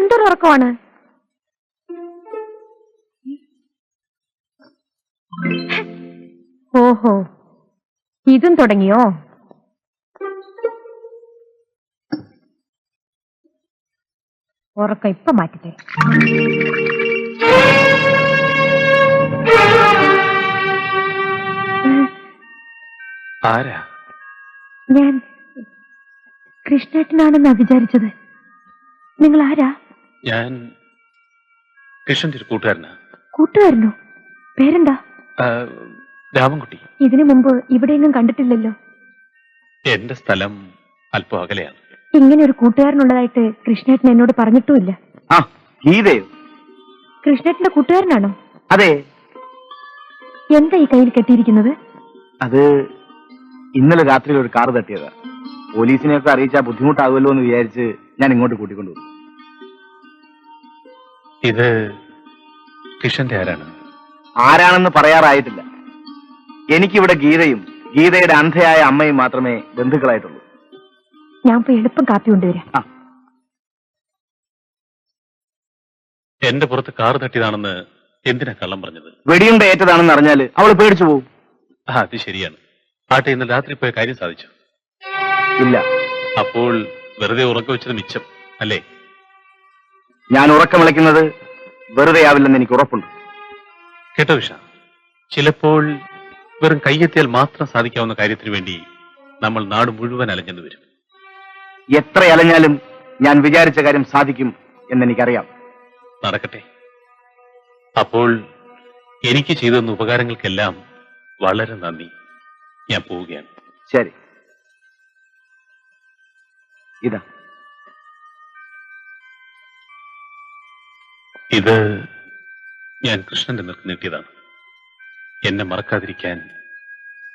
എന്തൊരു ഉറക്കമാണ്? ഓഹോ, ഇതും തുടങ്ങിയോ? ഉറക്കം ഇപ്പൊ മാറ്റിത്തേ. ആരാ? ഞാൻ കൃഷ്ണേട്ടനാണെന്നാ വിചാരിച്ചത്. നിങ്ങൾ ആരാ? ഞാൻ കൃഷ്ണന്റെ ഒരു കൂട്ടുകാരനാ. കൂട്ടുകാരനോ? പേരെന്താ? രാമൻകുട്ടി. ഇതിനു മുമ്പ് ഇവിടെയെങ്ങും കണ്ടിട്ടില്ലല്ലോ. എന്റെ സ്ഥലം അല്പം അകലെയാണ്. ഇങ്ങനെ ഒരു കൂട്ടുകാരനുള്ളതായിട്ട് കൃഷ്ണേട്ടൻ എന്നോട് പറഞ്ഞിട്ടുമില്ല. കൃഷ്ണേട്ടന്റെ കൂട്ടുകാരനാണോ? അതെ. എന്താ ഈ കയ്യിൽ കെട്ടിയിരിക്കുന്നത്? അത് ഇന്നലെ രാത്രി ഒരു കാർ തട്ടിയതാ. പോലീസിനെയൊക്കെ അറിയിച്ചാൽ ബുദ്ധിമുട്ടാകുമല്ലോ എന്ന് വിചാരിച്ച് ഞാൻ ഇങ്ങോട്ട് കൂട്ടിക്കൊണ്ടുവന്നു. ഇത് കൃഷ്ണന്റെ ആരാണ്? ആരാണെന്ന് പറയാറായിട്ടില്ല. എനിക്കിവിടെ ഗീതയും ഗീതയുടെ അന്ധയായ അമ്മയും മാത്രമേ ബന്ധുക്കളായിട്ടുള്ളൂ. ഞാൻ പോയി എളുപ്പം കാപ്പി കൊണ്ടുവരാം. എന്റെ പുറത്ത് കാർ തട്ടിയതാണെന്ന് എന്തിനാ കള്ളം പറഞ്ഞത്? വെടിയുണ്ട ഏറ്റതാണെന്ന് അറിഞ്ഞാല് അവള് പേടിച്ചു പോകും. അത് ശരിയാണ്. ആട്ടെ, ഇന്നലെ രാത്രി പോയ കാര്യം സാധിച്ചു? ഇല്ല. അപ്പോൾ വെറുതെ ഉറക്കം വെച്ചത് മിച്ചം അല്ലേ? ഞാൻ ഉറക്കം വിളിക്കുന്നത് വെറുതെ ആവില്ലെന്ന് എനിക്ക് ഉറപ്പുണ്ട്. കേട്ടോ വിഷ, ചിലപ്പോൾ വെറും കയ്യെത്തിയാൽ മാത്രം സാധിക്കാവുന്ന കാര്യത്തിന് വേണ്ടി നമ്മൾ നാട് മുഴുവൻ അലഞ്ഞെന്ന് വരും. എത്ര അലഞ്ഞാലും ഞാൻ വിചാരിച്ച കാര്യം സാധിക്കും എന്നെനിക്കറിയാം. നടക്കട്ടെ. അപ്പോൾ എനിക്ക് ചെയ്തു തന്ന ഉപകാരങ്ങൾക്കെല്ലാം വളരെ നന്ദി. ഞാൻ പോവുകയാണ്. ശരി. ഇതാ, ഇത് ഞാൻ കൃഷ്ണന്റെ നേർക്ക് നീട്ടിയതാണ്. എന്നെ മറക്കാതിരിക്കാൻ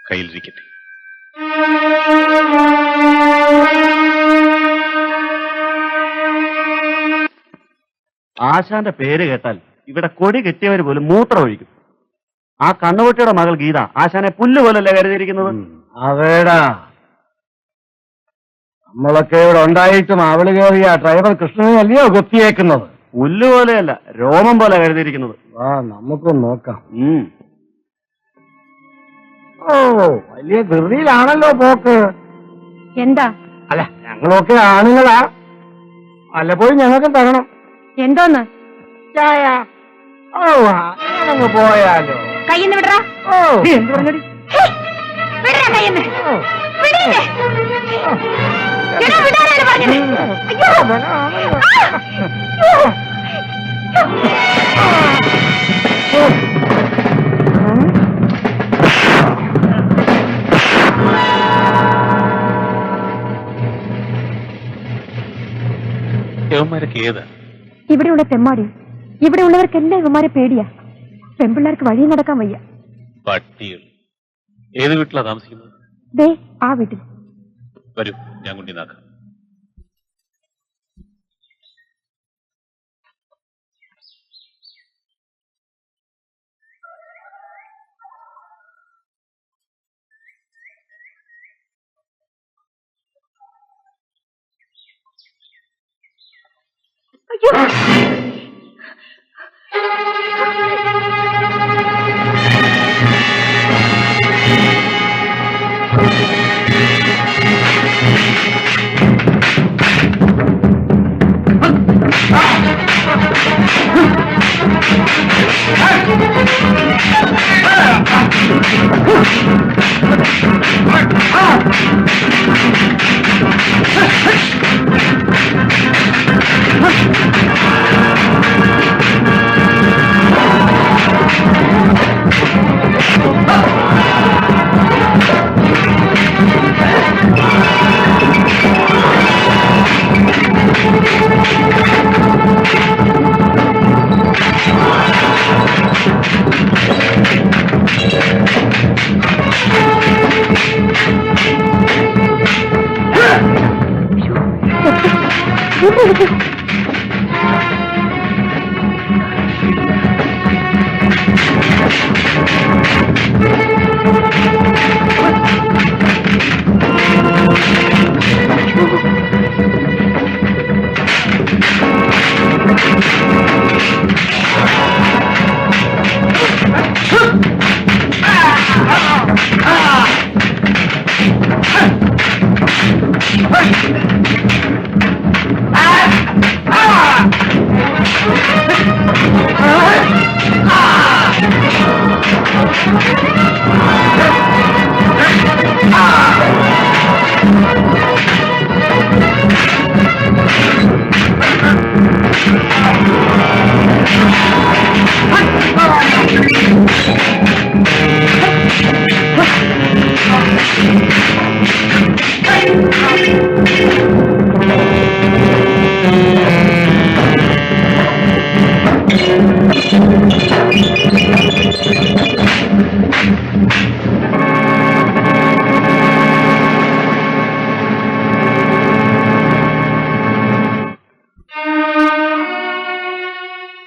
കയ്യിലിരിക്കട്ടെ. ആശാന്റെ പേര് കേട്ടാൽ ഇവിടെ കൊടി കെട്ടിയവര് പോലും മൂത്രം ഒഴിക്കും. ആ കണ്ണുകുട്ടിയുടെ മകൾ ഗീത ആശാനെ പുല്ല് പോലല്ലേ കരുതിയിരിക്കുന്നത്. അതേടാ, നമ്മളൊക്കെ ഇവിടെ ഉണ്ടായിട്ടും അവള് കയറിയ ഡ്രൈവർ കൃഷ്ണനെ അല്ലയോ കൊത്തിയേക്കുന്നത്. പുല്ല് പോലെയല്ല, രോമം പോലെ കരുതിയിരിക്കുന്നത്. ആ, നമുക്കൊന്ന് നോക്കാം. ഓ, വലിയ ധൃതിയിലാണല്ലോ പോക്ക്. എന്താ? അല്ല, ഞങ്ങളൊക്കെ ആണുങ്ങളാ. വല്ലപ്പോഴും ഞങ്ങൾക്ക് തരണം. എന്തോന്ന്? ചായ. ഓ, അങ്ങനങ്ങ് പോയാലോ. കയ്യെന്ന് വിടറാ. ഓ, എന്ത് പറഞ്ഞടി? വിടറാ കയ്യെന്ന്. വിടില്ലേ? വിടാനാണ് പറഞ്ഞത്. യവന്മാരൊക്കെ ഏതാ? ഇവിടെയുള്ള തെമ്മാടി. ഇവിടെയുള്ളവർക്കെല്ലാം ഇവന്മാരെ പേടിയാ. പെൺപിള്ളേർക്ക് വഴി നടക്കാൻ വയ്യ. പട്ടികൾ. ഏത് വീട്ടിലാ താമസിക്കുന്നത്? ദേ ആ വീട്ടിൽ. വരൂ, ഞാൻ കൊണ്ടിനാക്കാം. അയ്യോ,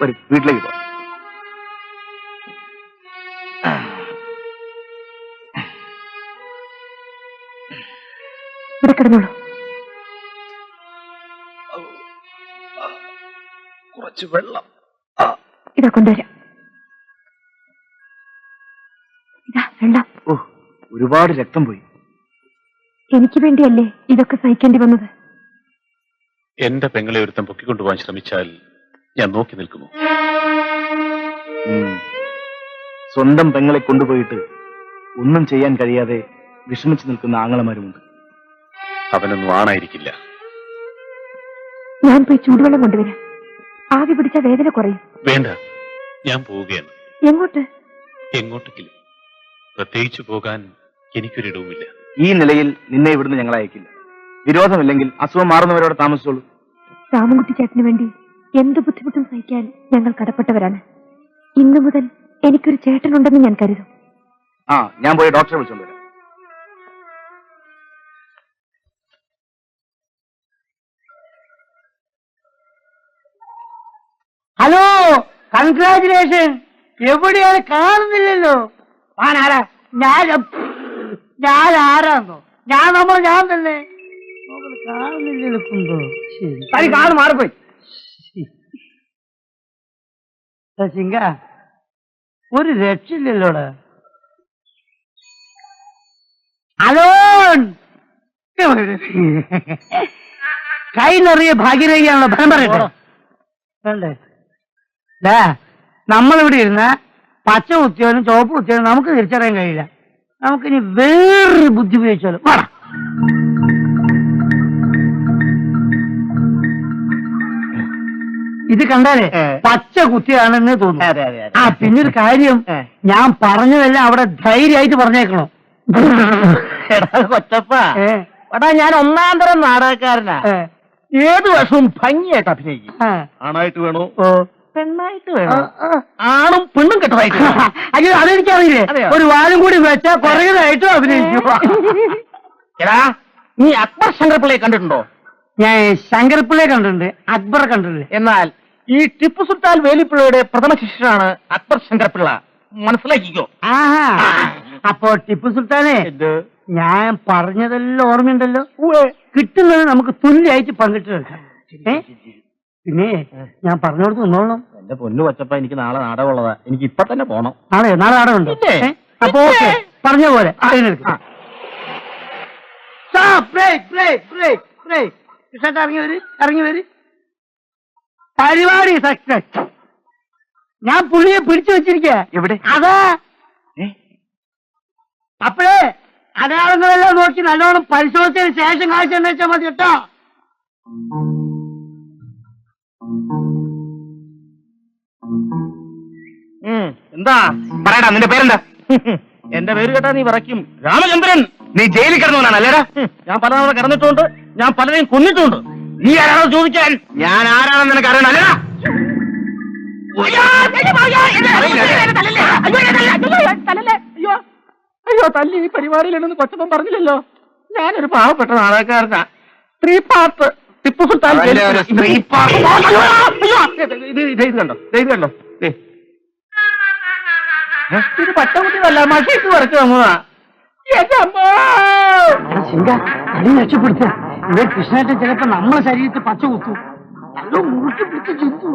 വരും, വീട്ടിലേക്ക് പോ. ഇവിടെ കിടന്നോളൂ. കുറച്ച് വെള്ളം. ഇതാ കൊണ്ടുവരാം. ഇതാ വെള്ളം. ഓ, ഒരുപാട് രക്തം പോയി. എനിക്ക് വേണ്ടിയല്ലേ ഇതൊക്കെ സഹിക്കേണ്ടി വന്നത്? എന്റെ പെങ്ങളെ ഒരുത്തം പൊക്കിക്കൊണ്ടുപോകാൻ ശ്രമിച്ചാൽ ഞാൻ നോക്കി നിൽക്കുന്നു. സ്വന്തം പെങ്ങളെ കൊണ്ടുപോയിട്ട് ഒന്നും ചെയ്യാൻ കഴിയാതെ വിഷമിച്ചു നിൽക്കുന്ന ആങ്ങളമാരുമുണ്ട്. അവനൊന്നും ആണായിരിക്കില്ല. ഞാൻ പോയി ചൂടുവെള്ളം കൊണ്ടുവരാം. ആവി പിടിച്ച വേദന കുറയും. വേണ്ട, ഞാൻ പോവുകയാണ്. എങ്ങോട്ട്? എങ്ങോട്ടെങ്കിലും. പ്രത്യേകിച്ചു പോകാൻ എനിക്കൊരിടവുമില്ല. ഈ നിലയിൽ നിന്നെ ഇവിടുന്ന് ഞങ്ങൾ അയക്കില്ല. വിരോധമില്ലെങ്കിൽ അസുഖം മാറുന്നവരോട് താമസിച്ചോളൂ. രാമൻകുട്ടി ചേട്ടന് വേണ്ടി എന്ത് ബുദ്ധിമുട്ടും സഹിക്കാൻ ഞങ്ങൾ കടപ്പെട്ടവരാണ്. ഇന്നു മുതൽ എനിക്കൊരു ചേട്ടനുണ്ടെന്ന് ഞാൻ കരുതും. ആ, ഞാൻ പോയി ഡോക്ടറെ വിളിച്ചോണ്ടുവരാം. Hello, congratulation. എവിടെയാണ്? കാണുന്നില്ലല്ലോ. ആരാ? ഞാൻ ആരാന്നോ? ഞാൻ തന്നെ. കാണുന്നില്ലല്ലോ. തനി കാണു മാറിപ്പോയി. സിംഗ, ഒരു രക്ഷയില്ലല്ലോടാ. ഹലോ, കൈ നിറയെ ഭാഗ്യരേഖയാണല്ലോ. ഫലം പറയട്ടെ. വേണ്ടേ? നമ്മളിവിടെ ഇരുന്ന പച്ച കുത്തിയാലും ചുവപ്പ് കുത്തിയാലും നമുക്ക് തിരിച്ചറിയാൻ കഴിയില്ല. നമുക്കിനി വേറൊരു ബുദ്ധി ഉപയോഗിച്ചാലും വേണം. ഇത് കണ്ടാലേ പച്ച കുത്തിയാണെന്ന് തോന്നുന്നു. ആ, പിന്നൊരു കാര്യം, ഞാൻ പറഞ്ഞതെല്ലാം അവിടെ ധൈര്യമായിട്ട് പറഞ്ഞേക്കണോ. കൊച്ചപ്പ, ഞാൻ ഒന്നാം തരം നാടകക്കാരനാ. ഏത് വർഷവും ഭംഗിയായിട്ട് അഭിനയിക്കും. ആണായിട്ട് വേണോ പെണ്ണായിട്ട് വേണോ? ആണും പെണ്ണും കെട്ടതായിട്ട്. അയ്യോ, അതെനിക്കറിയില്ലേ. ഒരു വാലും കൂടി വെച്ചാൽ കുറേതായിട്ടും അഭിനയിക്കും. എടാ, നീ അക്ബർ ശങ്കർപിള്ളയെ കണ്ടിട്ടുണ്ടോ? ഞാൻ ശങ്കർപിള്ളയെ കണ്ടിട്ടുണ്ട്, അക്ബറെ കണ്ടിട്ടുണ്ട്. എന്നാൽ ഈ ടിപ്പു സുൽത്താൻ വേലിപ്പിള്ളയുടെ പ്രഥമ ശിഷ്യനാണ് അക്ബർ ശങ്കർപിള്ള. മനസ്സിലാക്കിക്കോ. ആഹാ, അപ്പോ ടിപ്പു സുൽത്താനെ ഞാൻ പറഞ്ഞതെല്ലാം ഓർമ്മയുണ്ടല്ലോ. കിട്ടുന്നത് നമുക്ക് തുല്യമായിട്ട് പങ്കിട്ട് വെക്കാം. പിന്നെ ഞാൻ പറഞ്ഞോടത്ത് നിന്നോളണം. എന്റെ പൊന്നു കൊച്ചപ്പ, എനിക്ക് നാളെ നാടകമുള്ളതാ. എനിക്ക് ഇപ്പൊ തന്നെ പോണം. നാളെ നാടകമുണ്ടോ? അപ്പൊ ഓക്കെ, പറഞ്ഞ പോലെ ഇറങ്ങി വരും. പരിപാടി സക്സസ്. ഞാൻ പുള്ളിയെ പിടിച്ചു വെച്ചിരിക്ക. എവിടെ? അതാ. അപ്പോഴേ അടയാളങ്ങളെല്ലാം നോക്കി നല്ലോണം പരിശോധിച്ചതിന് ശേഷം കാഴ്ച വെച്ചാൽ മതി കേട്ടോ. എന്താ പറയടാ, നിന്റെ പേരെന്താ? എന്റെ പേര് കേട്ടാ നീ വിറയ്ക്കും. രാമചന്ദ്രൻ. നീ ജയിലിൽ കിടന്നവനാണ് അല്ലേടാ? ഞാൻ പലതവണ കിടന്നിട്ടുണ്ട്, ഞാൻ പലരെയും കൊന്നിട്ടുണ്ട്. നീ ആരാണോ ചോദിക്കാൻ? ഞാൻ ആരാണെന്ന് നിനക്ക് അറിയണം അല്ലേടാ? അയ്യോ, തല്ലി ഈ പരിപാടിയിലുണ്ടെന്ന് കൊച്ചപ്പൻ പറഞ്ഞില്ലല്ലോ. ഞാനൊരു പാവപ്പെട്ട നാടകക്കാരനാ. 3 പാർട്ട് ടിപ്പു സുൽത്താൻ. ഇത് കണ്ടോ, ഇത് കണ്ടോ? ഇത് പച്ചക്കുട്ടിയല്ല, മഷീട്ട് വരച്ചു വന്നതാ. രക്ഷപ്പെടുത്ത ഇവിടെ കൃഷ്ണേട്ടൻ ചിലപ്പോ നമ്മളെ ശരീരത്തിൽ പച്ച കുത്തു. മുറുക്കി പിടിച്ച് ചിന്തു.